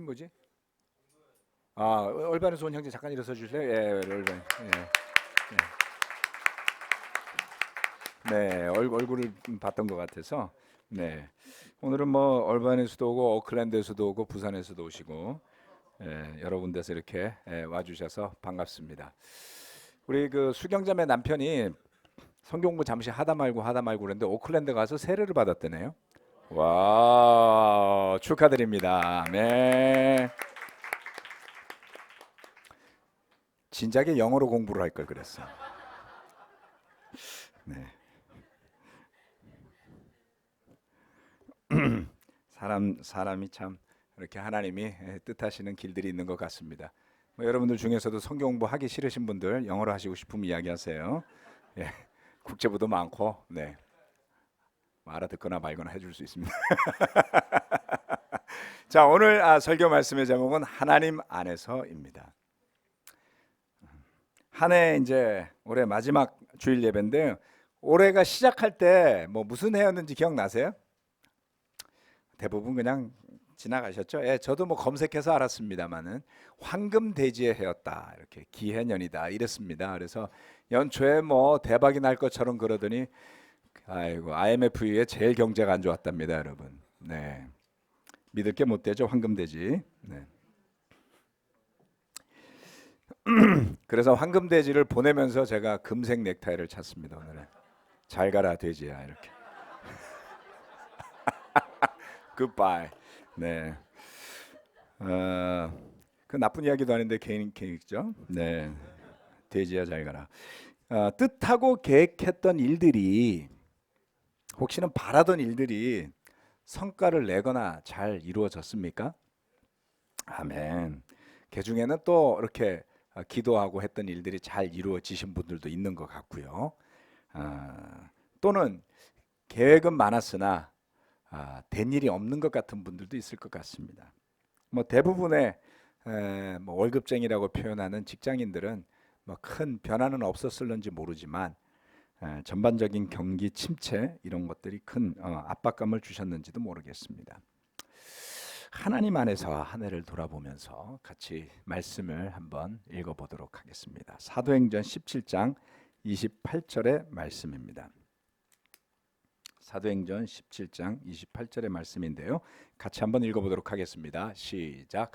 이름 뭐지? 올바른에서 온 형제 잠깐 일어서 주실래요? 예, 올바른. 네, 얼굴을 봤던 것 같아서. 네, 오늘은 뭐 얼반에서도 오고 오클랜드에서도 오고 부산에서도 오시고 여러 군데서 이렇게 와주셔서 반갑습니다. 우리 그 수경자매 남편이 성경 공부 잠시 하다 말고 그랬는데 오클랜드 가서 세례를 받았대네요. 와, 축하드립니다. 네. 진작에 영어로 공부를 할 걸 그랬어. 네. 사람이 참 이렇게 하나님이 뜻하시는 길들이 있는 것 같습니다. 뭐 여러분들 중에서도 성경 공부하기 싫으신 분들 영어로 하시고 싶으면 이야기하세요. 예, 국제부도 많고, 네, 뭐 알아듣거나 말거나 해줄 수 있습니다. 자, 오늘 설교 말씀의 제목은 하나님 안에서입니다. 한 해 이제 올해 마지막 주일 예배인데 올해가 시작할 때 뭐 무슨 해였는지 기억나세요? 대부분 그냥 지나가셨죠? 예, 저도 뭐 검색해서 알았습니다만은 황금돼지의 해였다, 이렇게 기해년이다 이랬습니다. 그래서 연초에 뭐 대박이 날 것처럼 그러더니 아이고 IMF 이후에 제일 경제가 안 좋았답니다, 여러분. 네, 믿을 게 못 되죠, 황금돼지. 네. 그래서 황금돼지를 보내면서 제가 금색 넥타이를 찼습니다, 오늘은. 잘 가라 돼지야, 이렇게. 굿바이. 네. 어, 그 나쁜 이야기도 아닌데 개인 계획이죠. 네. 돼지야 잘 가라. 뜻하고 계획했던 일들이, 혹시는 바라던 일들이 성과를 내거나 잘 이루어졌습니까? 아멘. 그 중에는 또 이렇게 기도하고 했던 일들이 잘 이루어지신 분들도 있는 것 같고요. 또는 계획은 많았으나 된 일이 없는 것 같은 분들도 있을 것 같습니다. 뭐 대부분의 뭐 월급쟁이라고 표현하는 직장인들은 뭐 큰 변화는 없었을런지 모르지만 전반적인 경기 침체 이런 것들이 큰 압박감을 주셨는지도 모르겠습니다. 하나님 안에서 한 해를 돌아보면서 같이 말씀을 한번 읽어보도록 하겠습니다. 사도행전 17장 28절의 말씀입니다. 사도행전 17장 28절의 말씀인데요. 같이 한번 읽어보도록 하겠습니다. 시작.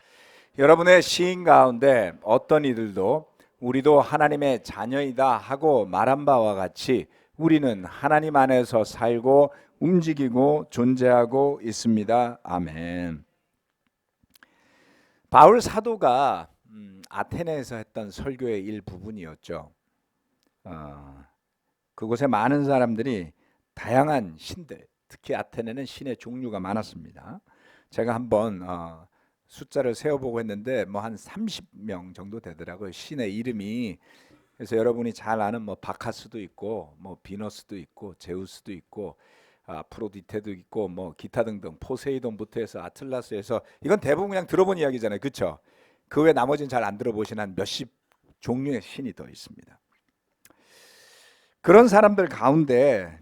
여러분의 시인 가운데 어떤 이들도 우리도 하나님의 자녀이다 하고 말한 바와 같이 우리는 하나님 안에서 살고 움직이고 존재하고 있습니다. 아멘. 바울 사도가 아테네에서 했던 설교의 일부분이었죠. 그곳에 많은 사람들이 다양한 신들, 특히 아테네는 신의 종류가 많았습니다. 제가 한번 숫자를 세어보고 했는데 뭐 한 30명 정도 되더라고요. 신의 이름이. 그래서 여러분이 잘 아는 뭐 바카스도 있고 뭐 비너스도 있고 제우스도 있고 아프로디테도 있고 뭐 기타 등등 포세이돈부터 해서 아틀라스에서, 이건 대부분 그냥 들어본 이야기잖아요, 그렇죠? 그 외 나머지는 잘 안 들어보신 한 몇십 종류의 신이 더 있습니다. 그런 사람들 가운데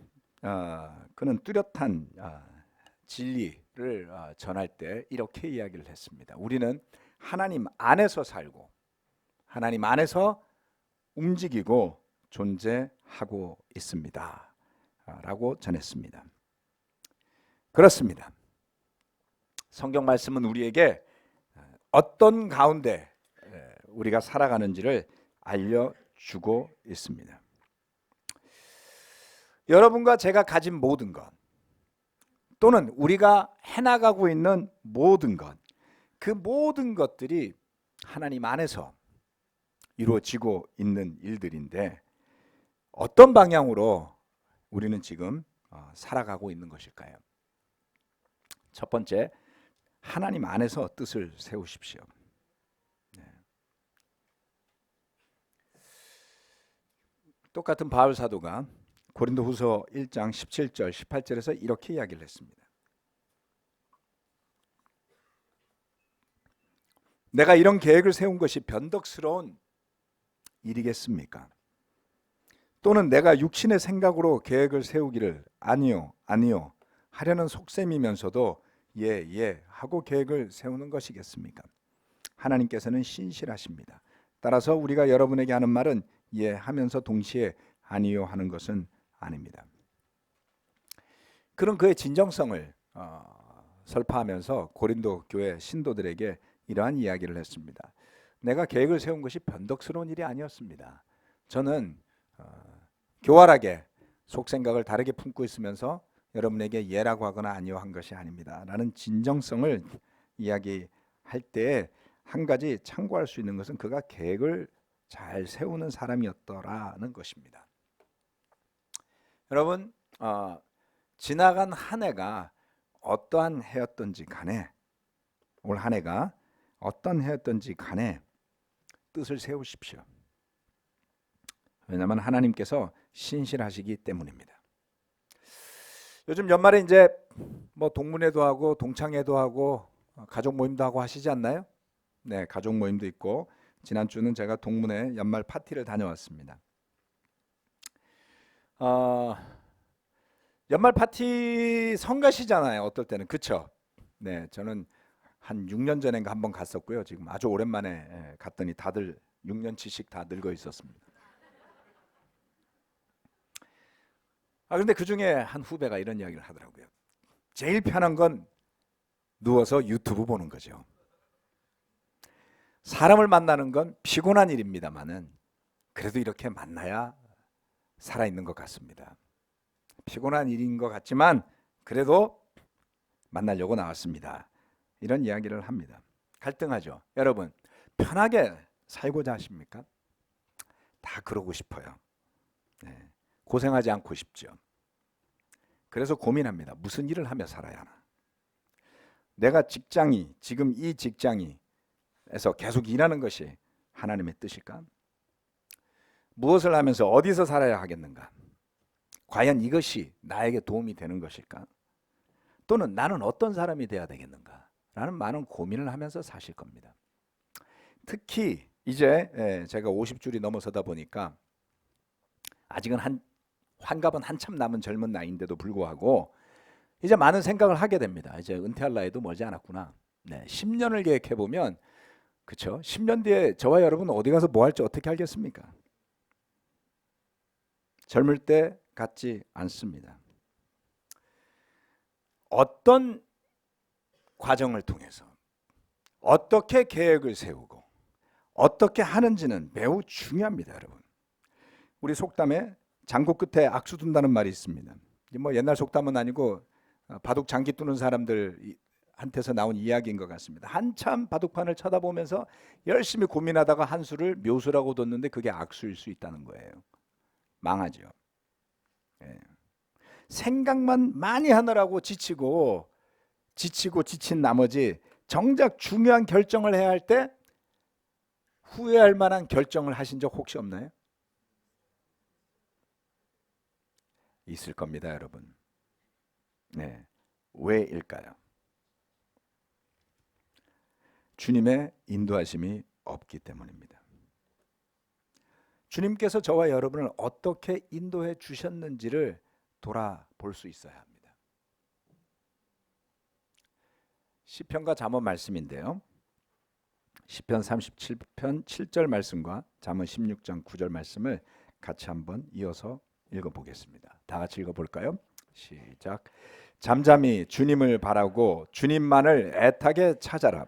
그는 뚜렷한 진리를 전할 때 이렇게 이야기를 했습니다. 우리는 하나님 안에서 살고 하나님 안에서 움직이고 존재하고 있습니다 라고 전했습니다. 그렇습니다. 성경 말씀은 우리에게 어떤 가운데 우리가 살아가는지를 알려주고 있습니다. 여러분과 제가 가진 모든 것, 또는 우리가 해나가고 있는 모든 것, 그 모든 것들이 하나님 안에서 이루어지고 있는 일들인데 어떤 방향으로 우리는 지금 살아가고 있는 것일까요? 첫 번째, 하나님 안에서 뜻을 세우십시오. 네. 똑같은 바울 사도가 고린도후서 1장 17절 18절에서 이렇게 이야기를 했습니다. 내가 이런 계획을 세운 것이 변덕스러운 일이겠습니까? 또는 내가 육신의 생각으로 계획을 세우기를 아니요 하려는 속셈이면서도 예 하고 계획을 세우는 것이겠습니까? 하나님께서는 신실하십니다. 따라서 우리가 여러분에게 하는 말은 예 하면서 동시에 아니요 하는 것은 아닙니다. 그런 그의 진정성을 설파하면서 고린도 교회 신도들에게 이러한 이야기를 했습니다. 내가 계획을 세운 것이 변덕스러운 일이 아니었습니다. 저는 교활하게 속생각을 다르게 품고 있으면서 여러분에게 예라고 하거나 아니요 한 것이 아닙니다. 라는 진정성을 이야기할 때 한 가지 참고할 수 있는 것은 그가 계획을 잘 세우는 사람이었더라는 것입니다. 여러분 지나간 한 해가 어떠한 해였던지 간에 올 한 해가 어떤 해였던지 간에 뜻을 세우십시오. 왜냐하면 하나님께서 신실하시기 때문입니다. 요즘 연말에 이제 뭐 동문회도 하고 동창회도 하고 가족 모임도 하고 하시지 않나요? 네, 가족 모임도 있고 지난주는 제가 동문회 연말 파티를 다녀왔습니다. 연말 파티 성가시잖아요. 어떨 때는 그쵸? 네, 저는 한 6년 전인가 한번 갔었고요. 지금 아주 오랜만에 갔더니 다들 6년치씩 다 늙어 있었습니다. 그런데 그 중에 한 후배가 이런 이야기를 하더라고요. 제일 편한 건 누워서 유튜브 보는 거죠. 사람을 만나는 건 피곤한 일입니다만은 그래도 이렇게 만나야 살아있는 것 같습니다. 피곤한 일인 것 같지만 그래도 만나려고 나왔습니다. 이런 이야기를 합니다. 갈등하죠. 여러분 편하게 살고자 하십니까? 다 그러고 싶어요. 네, 고생하지 않고 싶죠. 그래서 고민합니다. 무슨 일을 하며 살아야 하나? 내가 직장이 지금 이 직장에서 계속 일하는 것이 하나님의 뜻일까? 무엇을 하면서 어디서 살아야 하겠는가? 과연 이것이 나에게 도움이 되는 것일까? 또는 나는 어떤 사람이 돼야 되겠는가? 라는 많은 고민을 하면서 사실 겁니다. 특히 이제 제가 50줄이 넘어서다 보니까 아직은 환갑은 한참 남은 젊은 나이인데도 불구하고 이제 많은 생각을 하게 됩니다. 이제 은퇴할 나이도 멀지 않았구나. 네, 10년을 계획해 보면 그렇죠. 10년 뒤에 저와 여러분 어디 가서 뭐 할지 어떻게 알겠습니까? 젊을 때 같지 않습니다. 어떤 과정을 통해서 어떻게 계획을 세우고 어떻게 하는지는 매우 중요합니다, 여러분. 우리 속담에 장구 끝에 악수 둔다는 말이 있습니다. 뭐 옛날 속담은 아니고 바둑 장기 두는 사람들한테서 나온 이야기인 것 같습니다. 한참 바둑판을 쳐다보면서 열심히 고민하다가 한 수를 묘수라고 뒀는데 그게 악수일 수 있다는 거예요. 망하죠. 예. 생각만 많이 하느라고 지치고 지친 나머지 정작 중요한 결정을 해야 할 때 후회할 만한 결정을 하신 적 혹시 없나요? 있을 겁니다, 여러분. 네. 왜일까요? 주님의 인도하심이 없기 때문입니다. 주님께서 저와 여러분을 어떻게 인도해 주셨는지를 돌아볼 수 있어야 합니다. 시편과 잠언 말씀인데요. 시편 37편 7절 말씀과 잠언 16장 9절 말씀을 같이 한번 이어서 읽어보겠습니다. 다 같이 읽어볼까요? 시작. 잠잠히 주님을 바라고 주님만을 애타게 찾아라.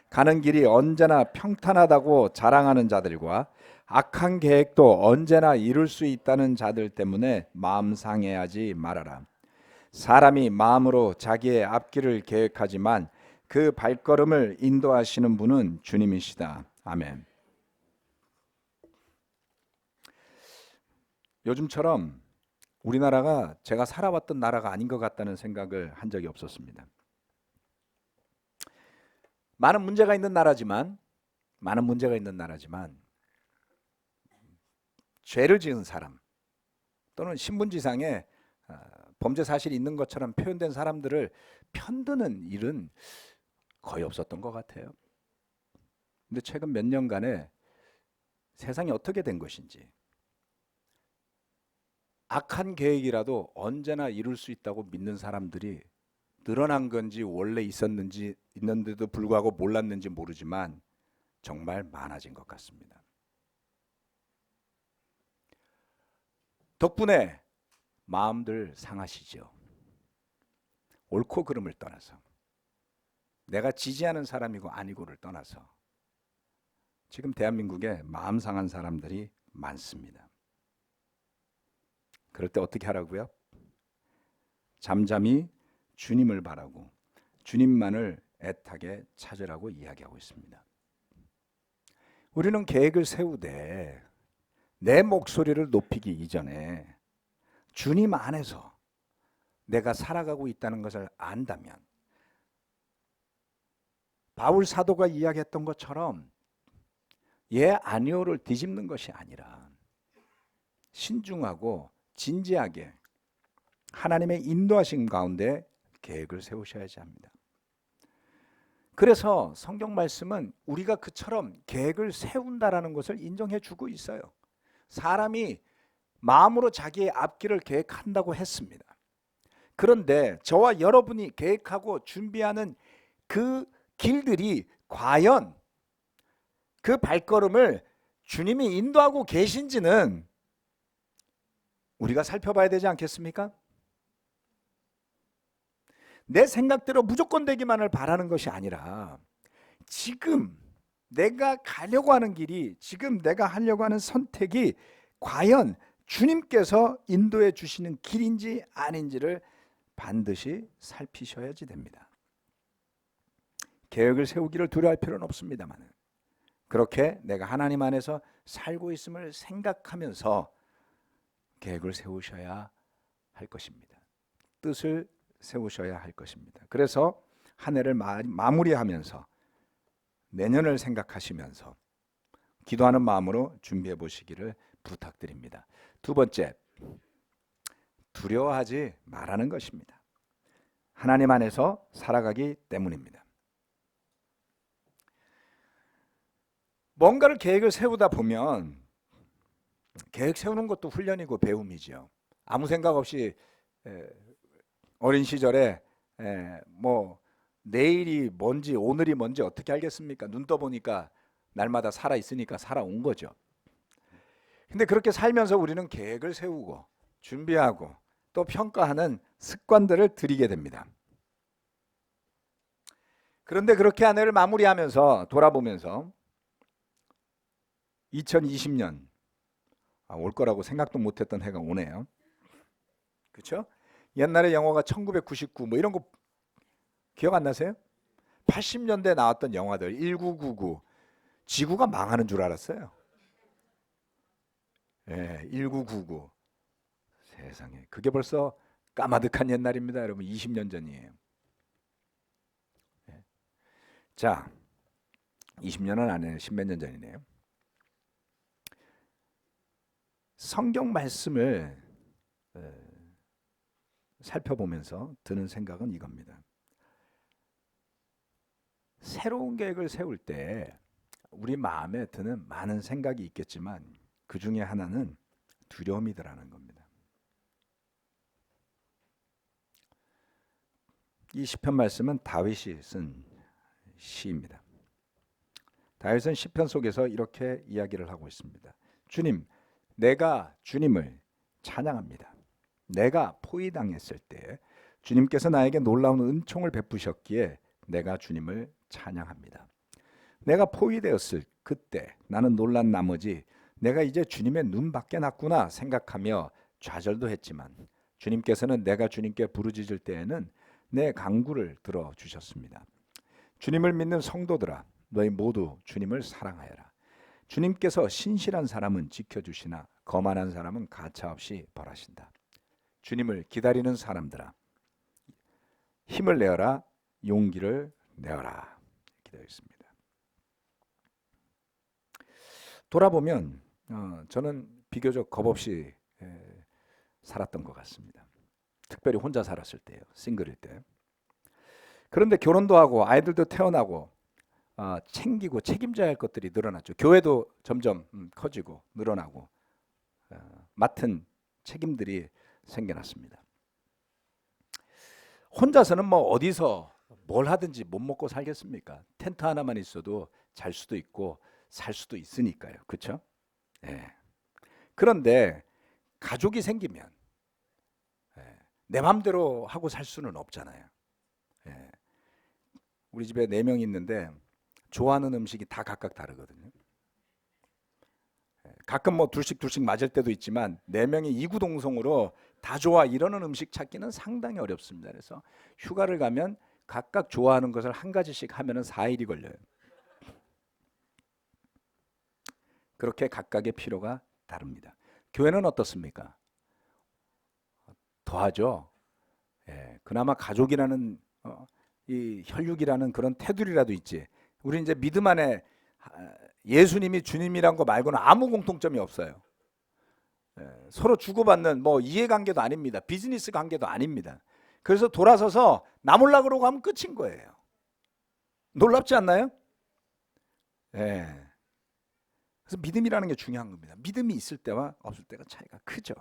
가는 길이 언제나 평탄하다고 자랑하는 자들과 악한 계획도 언제나 이룰 수 있다는 자들 때문에 마음 상해하지 말아라. 사람이 마음으로 자기의 앞길을 계획하지만 그 발걸음을 인도하시는 분은 주님이시다. 아멘. 요즘처럼 우리나라가 제가 살아왔던 나라가 아닌 것 같다는 생각을 한 적이 없었습니다. 많은 문제가 있는 나라지만 죄를 지은 사람 또는 신문지상에 범죄 사실이 있는 것처럼 표현된 사람들을 편드는 일은 거의 없었던 것 같아요. 근데 최근 몇 년간에 세상이 어떻게 된 것인지, 악한 계획이라도 언제나 이룰 수 있다고 믿는 사람들이 늘어난 건지 원래 있었는지 있는데도 불구하고 몰랐는지 모르지만 정말 많아진 것 같습니다. 덕분에 마음들 상하시죠. 옳고 그름을 떠나서, 내가 지지하는 사람이고 아니고를 떠나서 지금 대한민국에 마음 상한 사람들이 많습니다. 그럴 때 어떻게 하라고요? 잠잠히 주님을 바라고 주님만을 애타게 찾으라고 이야기하고 있습니다. 우리는 계획을 세우되 내 목소리를 높이기 이전에 주님 안에서 내가 살아가고 있다는 것을 안다면, 바울 사도가 이야기했던 것처럼 예 아니오를 뒤집는 것이 아니라 신중하고 진지하게 하나님의 인도하심 가운데 계획을 세우셔야지 합니다. 그래서 성경 말씀은 우리가 그처럼 계획을 세운다라는 것을 인정해 주고 있어요. 사람이 마음으로 자기의 앞길을 계획한다고 했습니다. 그런데 저와 여러분이 계획하고 준비하는 그 길들이 과연 그 발걸음을 주님이 인도하고 계신지는 우리가 살펴봐야 되지 않겠습니까? 내 생각대로 무조건 되기만을 바라는 것이 아니라 지금 내가 가려고 하는 길이, 지금 내가 하려고 하는 선택이 과연 주님께서 인도해 주시는 길인지 아닌지를 반드시 살피셔야지 됩니다. 계획을 세우기를 두려워할 필요는 없습니다만, 그렇게 내가 하나님 안에서 살고 있음을 생각하면서 계획을 세우셔야 할 것입니다. 뜻을 세우셔야 할 것입니다. 그래서 한 해를 마무리하면서 내년을 생각하시면서 기도하는 마음으로 준비해 보시기를 부탁드립니다. 두 번째, 두려워하지 말라는 것입니다. 하나님 안에서 살아가기 때문입니다. 뭔가를 계획을 세우다 보면, 계획 세우는 것도 훈련이고 배움이죠. 아무 생각 없이 어린 시절에 뭐 내일이 뭔지 오늘이 뭔지 어떻게 알겠습니까? 눈 떠보니까 날마다 살아 있으니까 살아온 거죠. 근데 그렇게 살면서 우리는 계획을 세우고 준비하고 또 평가하는 습관들을 들이게 됩니다. 그런데 그렇게 한 해를 마무리하면서 돌아보면서 2020년 올 거라고 생각도 못했던 해가 오네요. 그렇죠? 옛날에 영화가 1999 뭐 이런 거 기억 안 나세요? 80년대 나왔던 영화들 1999, 지구가 망하는 줄 알았어요. 예, 1999. 세상에, 그게 벌써 까마득한 옛날입니다, 여러분. 20년 전이에요. 예. 자, 20년은 아니에요. 10몇 년 전이네요. 성경 말씀을 살펴보면서 드는 생각은 이겁니다. 새로운 계획을 세울 때 우리 마음에 드는 많은 생각이 있겠지만 그 중에 하나는 두려움이더라는 겁니다. 이 시편 말씀은 다윗이 쓴 시입니다. 다윗은 시편 속에서 이렇게 이야기를 하고 있습니다. 주님, 내가 주님을 찬양합니다. 내가 포위당했을 때 주님께서 나에게 놀라운 은총을 베푸셨기에 내가 주님을 찬양합니다. 내가 포위되었을 그때 나는 놀란 나머지 내가 이제 주님의 눈 밖에 났구나 생각하며 좌절도 했지만 주님께서는 내가 주님께 부르짖을 때에는 내 간구를 들어주셨습니다. 주님을 믿는 성도들아, 너희 모두 주님을 사랑하여라. 주님께서 신실한 사람은 지켜주시나 거만한 사람은 가차없이 벌하신다. 주님을 기다리는 사람들아, 힘을 내어라, 용기를 내어라. 기도하고 있습니다. 돌아보면 저는 비교적 겁없이 살았던 것 같습니다. 특별히 혼자 살았을 때요, 싱글일 때. 그런데 결혼도 하고 아이들도 태어나고 챙기고 책임져야 할 것들이 늘어났죠. 교회도 점점 커지고 늘어나고 맡은 책임들이 생겨났습니다. 혼자서는 뭐 어디서 뭘 하든지 못 먹고 살겠습니까? 텐트 하나만 있어도 잘 수도 있고 살 수도 있으니까요. 그렇죠? 예. 그런데 가족이 생기면 내 맘대로 하고 살 수는 없잖아요. 예. 우리 집에 4명 있는데 좋아하는 음식이 다 각각 다르거든요. 가끔 뭐 둘씩 맞을 때도 있지만 4명이 이구동성으로 다 좋아 이러는 음식 찾기는 상당히 어렵습니다. 그래서 휴가를 가면 각각 좋아하는 것을 한 가지씩 하면은 4일이 걸려요. 그렇게 각각의 필요가 다릅니다. 교회는 어떻습니까? 더하죠. 예, 그나마 가족이라는 이 혈육이라는 그런 테두리라도 있지. 우리 이제 믿음 안에 예수님이 주님이란 거 말고는 아무 공통점이 없어요. 예, 서로 주고받는 뭐 이해관계도 아닙니다. 비즈니스 관계도 아닙니다. 그래서 돌아서서 나 몰라 그러고 하면 끝인 거예요. 놀랍지 않나요? 예. 그래서 믿음이라는 게 중요한 겁니다. 믿음이 있을 때와 없을 때가 차이가 크죠.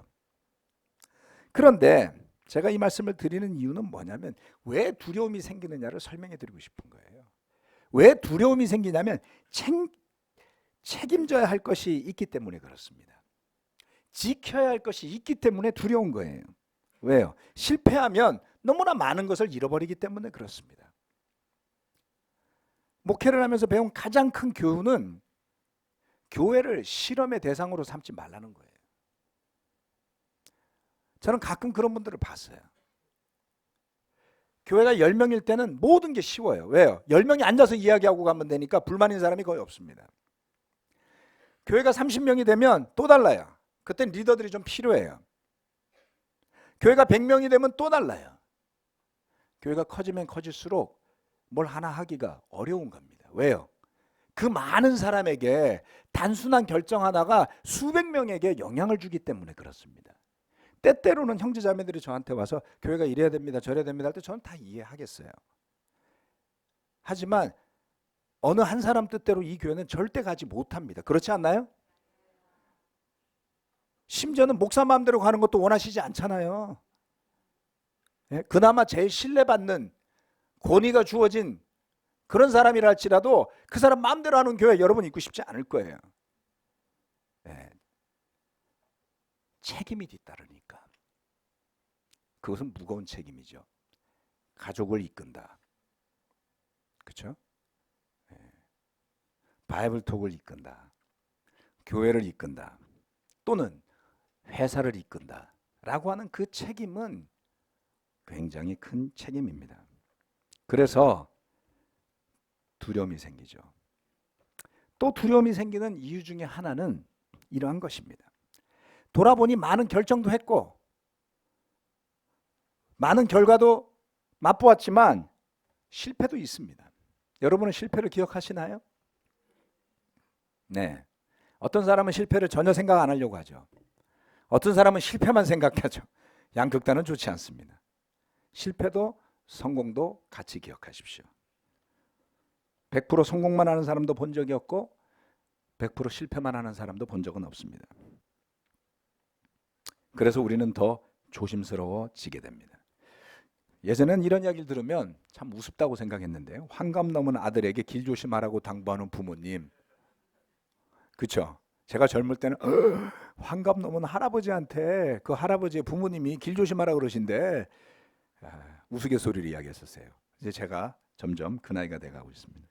그런데 제가 이 말씀을 드리는 이유는 뭐냐면 왜 두려움이 생기느냐를 설명해 드리고 싶은 거예요. 왜 두려움이 생기냐면 책임져야 할 것이 있기 때문에 그렇습니다. 지켜야 할 것이 있기 때문에 두려운 거예요. 왜요? 실패하면 너무나 많은 것을 잃어버리기 때문에 그렇습니다. 목회를 하면서 배운 가장 큰 교훈은 교회를 실험의 대상으로 삼지 말라는 거예요. 저는 가끔 그런 분들을 봤어요. 교회가 10명일 때는 모든 게 쉬워요. 왜요? 10명이 앉아서 이야기하고 가면 되니까 불만인 사람이 거의 없습니다. 교회가 30명이 되면 또 달라요. 그땐 리더들이 좀 필요해요. 교회가 100명이 되면 또 달라요. 교회가 커지면 커질수록 뭘 하나 하기가 어려운 겁니다. 왜요? 그 많은 사람에게 단순한 결정 하나가 수백 명에게 영향을 주기 때문에 그렇습니다. 때때로는 형제자매들이 저한테 와서 교회가 이래야 됩니다, 저래야 됩니다 할 때 저는 다 이해하겠어요. 하지만 어느 한 사람 뜻대로 이 교회는 절대 가지 못합니다. 그렇지 않나요? 심지어는 목사 마음대로 가는 것도 원하시지 않잖아요. 예? 그나마 제일 신뢰받는 권위가 주어진 그런 사람이라 할지라도 그 사람 마음대로 하는 교회 여러분 있고 싶지 않을 거예요. 예. 책임이 뒤따르니까. 그것은 무거운 책임이죠. 가족을 이끈다. 그렇죠? 예. 바이블톡을 이끈다. 교회를 이끈다. 또는 회사를 이끈다. 라고 하는 그 책임은 굉장히 큰 책임입니다. 그래서 두려움이 생기죠. 또 두려움이 생기는 이유 중에 하나는 이러한 것입니다. 돌아보니 많은 결정도 했고 많은 결과도 맛보았지만 실패도 있습니다. 여러분은 실패를 기억하시나요? 네. 어떤 사람은 실패를 전혀 생각 안 하려고 하죠. 어떤 사람은 실패만 생각하죠. 양극단은 좋지 않습니다. 실패도 성공도 같이 기억하십시오. 100% 성공만 하는 사람도 본 적이 없고 100% 실패만 하는 사람도 본 적은 없습니다. 그래서 우리는 더 조심스러워지게 됩니다. 예전엔 이런 이야기를 들으면 참 우습다고 생각했는데요. 환갑 넘은 아들에게 길 조심하라고 당부하는 부모님. 그렇죠? 제가 젊을 때는 환갑 넘은 할아버지한테 그 할아버지의 부모님이 길 조심하라 그러신데 우스갯소리를 이야기했었어요. 이제 제가 점점 그 나이가 돼가고 있습니다.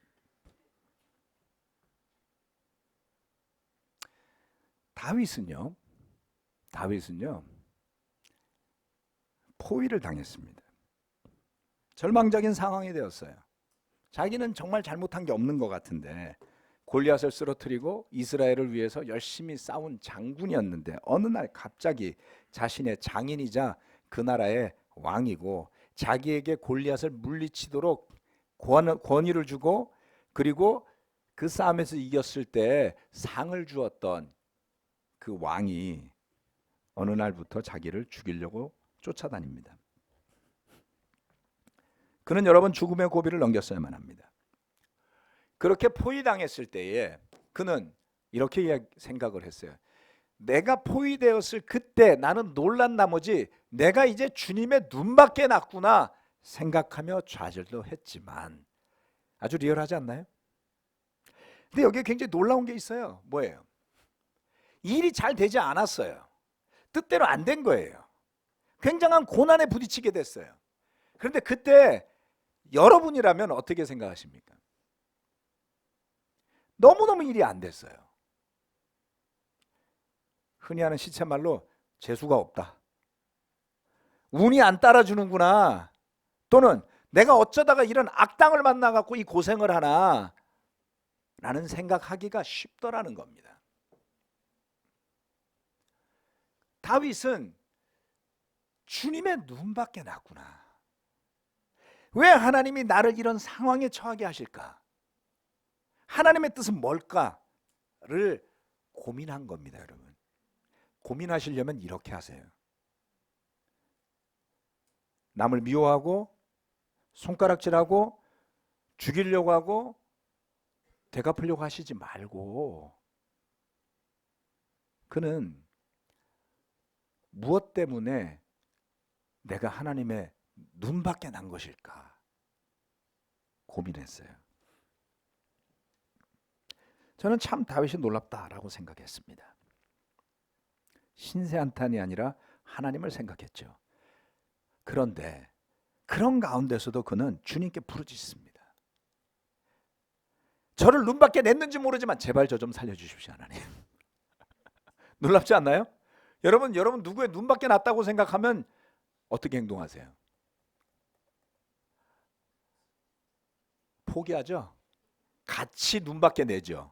다윗은요 포위를 당했습니다. 절망적인 상황이 되었어요. 자기는 정말 잘못한 게 없는 것 같은데 골리앗을 쓰러뜨리고 이스라엘을 위해서 열심히 싸운 장군이었는데 어느 날 갑자기 자신의 장인이자 그 나라의 왕이고 자기에게 골리앗을 물리치도록 권위를 주고 그리고 그 싸움에서 이겼을 때 상을 주었던 그 왕이 어느 날부터 자기를 죽이려고 쫓아다닙니다. 그는 여러분 죽음의 고비를 넘겼어야만 합니다. 그렇게 포위당했을 때에 그는 이렇게 생각을 했어요. 내가 포위되었을 그때 나는 놀란 나머지 내가 이제 주님의 눈밖에 났구나. 생각하며 좌절도 했지만 아주 리얼하지 않나요? 근데 여기에 굉장히 놀라운 게 있어요. 뭐예요? 일이 잘 되지 않았어요. 뜻대로 안 된 거예요. 굉장한 고난에 부딪히게 됐어요. 그런데 그때 여러분이라면 어떻게 생각하십니까? 너무너무 일이 안 됐어요. 흔히 하는 시쳇말로 재수가 없다. 운이 안 따라주는구나. 또는 내가 어쩌다가 이런 악당을 만나갖고 이 고생을 하나 라는 생각하기가 쉽더라는 겁니다. 다윗은 주님의 눈밖에 났구나. 왜 하나님이 나를 이런 상황에 처하게 하실까? 하나님의 뜻은 뭘까를 고민한 겁니다, 여러분. 고민하시려면 이렇게 하세요. 남을 미워하고 손가락질하고 죽이려고 하고 되갚으려고 하시지 말고, 그는 무엇 때문에 내가 하나님의 눈밖에 난 것일까 고민했어요. 저는 참 다윗이 놀랍다라고 생각했습니다. 신세한탄이 아니라 하나님을 생각했죠. 그런데 그런 가운데서도 그는 주님께 부르짖습니다. 저를 눈밖에 냈는지 모르지만 제발 저 좀 살려주십시오, 하나님. 놀랍지 않나요? 여러분 누구의 눈밖에 났다고 생각하면 어떻게 행동하세요? 포기하죠? 같이 눈밖에 내죠.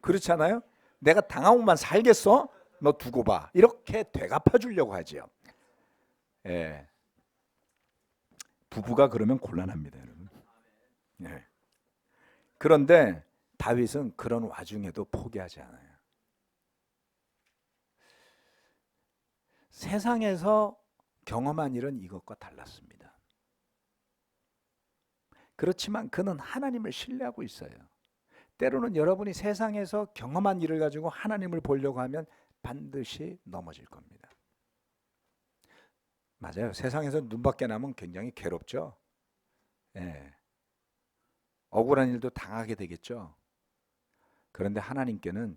그렇지 않아요? 내가 당하고만 살겠어? 너 두고 봐. 이렇게 되갚아 주려고 하죠. 예. 부부가 그러면 곤란합니다, 여러분. 예. 그런데 다윗은 그런 와중에도 포기하지 않아요. 세상에서 경험한 일은 이것과 달랐습니다. 그렇지만 그는 하나님을 신뢰하고 있어요. 때로는 여러분이 세상에서 경험한 일을 가지고 하나님을 보려고 하면 반드시 넘어질 겁니다. 맞아요. 세상에서 눈밖에 나면 굉장히 괴롭죠. 예. 억울한 일도 당하게 되겠죠. 그런데 하나님께는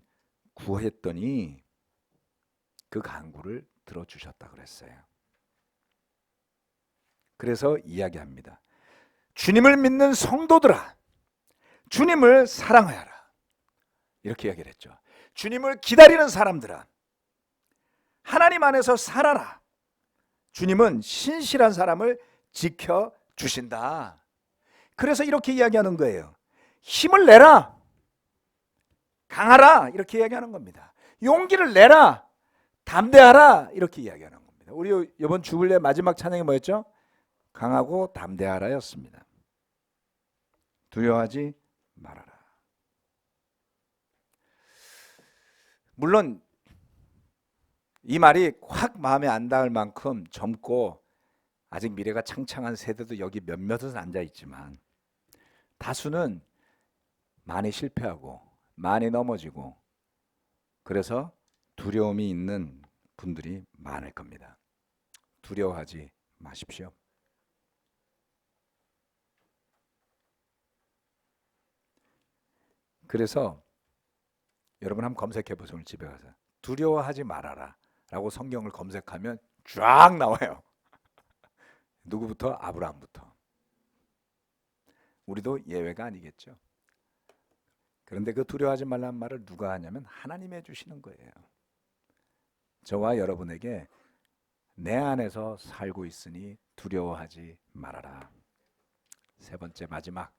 구했더니 그 간구를 들어주셨다 그랬어요. 그래서 이야기합니다. 주님을 믿는 성도들아, 주님을 사랑하여라. 이렇게 이야기를 했죠. 주님을 기다리는 사람들아, 하나님 안에서 살아라. 주님은 신실한 사람을 지켜주신다. 그래서 이렇게 이야기하는 거예요. 힘을 내라, 강하라, 이렇게 이야기하는 겁니다. 용기를 내라, 담대하라, 이렇게 이야기하는 겁니다. 우리 이번 주일의 마지막 찬양이 뭐였죠? 강하고 담대하라였습니다. 두려워하지 말아라. 물론 이 말이 확 마음에 안 닿을 만큼 젊고 아직 미래가 창창한 세대도 여기 몇몇은 앉아 있지만, 다수는 많이 실패하고 많이 넘어지고 그래서 두려움이 있는 분들이 많을 겁니다. 두려워하지 마십시오. 그래서 여러분 한번 검색해 보세요. 오늘 집에 가서 두려워하지 말아라 라고 성경을 검색하면 쫙 나와요. 누구부터? 아브라함부터. 우리도 예외가 아니겠죠. 그런데 그 두려워하지 말라는 말을 누가 하냐면 하나님이 해주시는 거예요. 저와 여러분에게 내 안에서 살고 있으니 두려워하지 말아라. 세 번째, 마지막.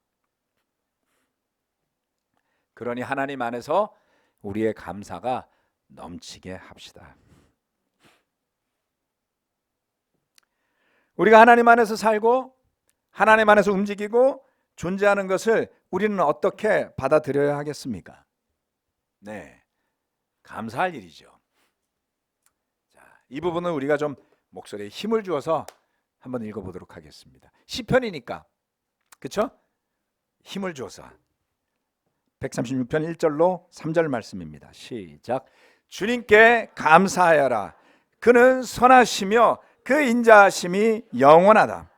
그러니 하나님 안에서 우리의 감사가 넘치게 합시다. 우리가 하나님 안에서 살고 하나님 안에서 움직이고 존재하는 것을 우리는 어떻게 받아들여야 하겠습니까? 네, 감사할 일이죠. 자, 이 부분은 우리가 좀 목소리에 힘을 주어서 한번 읽어보도록 하겠습니다. 시편이니까, 그렇죠? 힘을 주어서 136편 1절로 3절 말씀입니다. 시작. 주님께 감사하여라. 그는 선하시며 그 인자하심이 영원하다.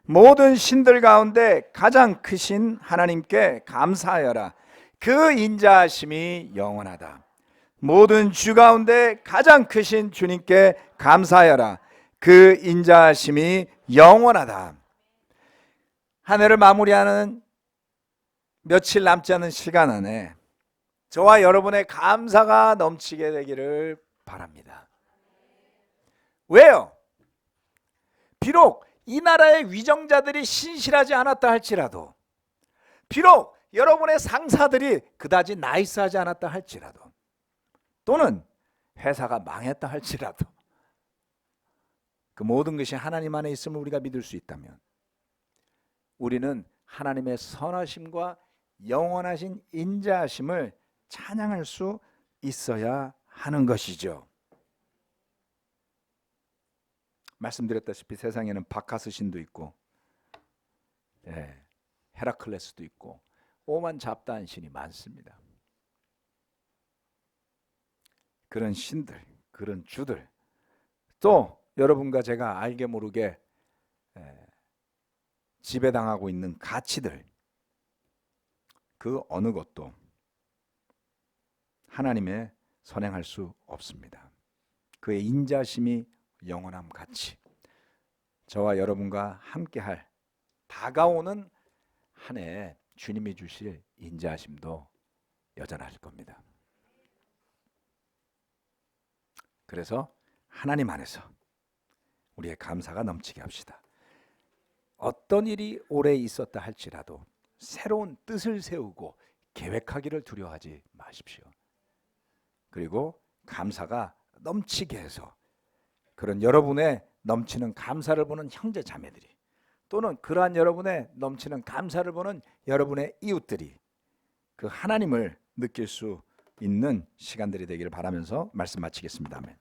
모든 신들 가운데 가장 크신 하나님께 감사하여라. 그 인자하심이 영원하다. 모든 주 가운데 가장 크신 주님께 감사하여라. 그 인자하심이 영원하다. 한 해를 마무리하는 며칠 남지 않은 시간 안에 저와 여러분의 감사가 넘치게 되기를 바랍니다. 왜요? 비록 이 나라의 위정자들이 신실하지 않았다 할지라도, 비록 여러분의 상사들이 그다지 나이스하지 않았다 할지라도, 또는 회사가 망했다 할지라도, 그 모든 것이 하나님 안에 있음을 우리가 믿을 수 있다면 우리는 하나님의 선하심과 영원하신 인자하심을 찬양할 수 있어야 하는 것이죠. 말씀드렸다시피 세상에는 바카스 신도 있고, 헤라클레스도 있고, 오만 잡다한 신이 많습니다. 그런 신들, 그런 주들, 또 여러분과 제가 알게 모르게 지배당하고 있는 가치들, 그 어느 것도 하나님의 선행할 수 없습니다. 그의 인자심이 영원함 같이 저와 여러분과 함께할 다가오는 한 해 주님이 주실 인자하심도 여전할 겁니다. 그래서 하나님 안에서 우리의 감사가 넘치게 합시다. 어떤 일이 올해 있었다 할지라도 새로운 뜻을 세우고 계획하기를 두려워하지 마십시오. 그리고 감사가 넘치게 해서 그런 여러분의 넘치는 감사를 보는 형제 자매들이, 또는 그러한 여러분의 넘치는 감사를 보는 여러분의 이웃들이 그 하나님을 느낄 수 있는 시간들이 되기를 바라면서 말씀 마치겠습니다. 아멘.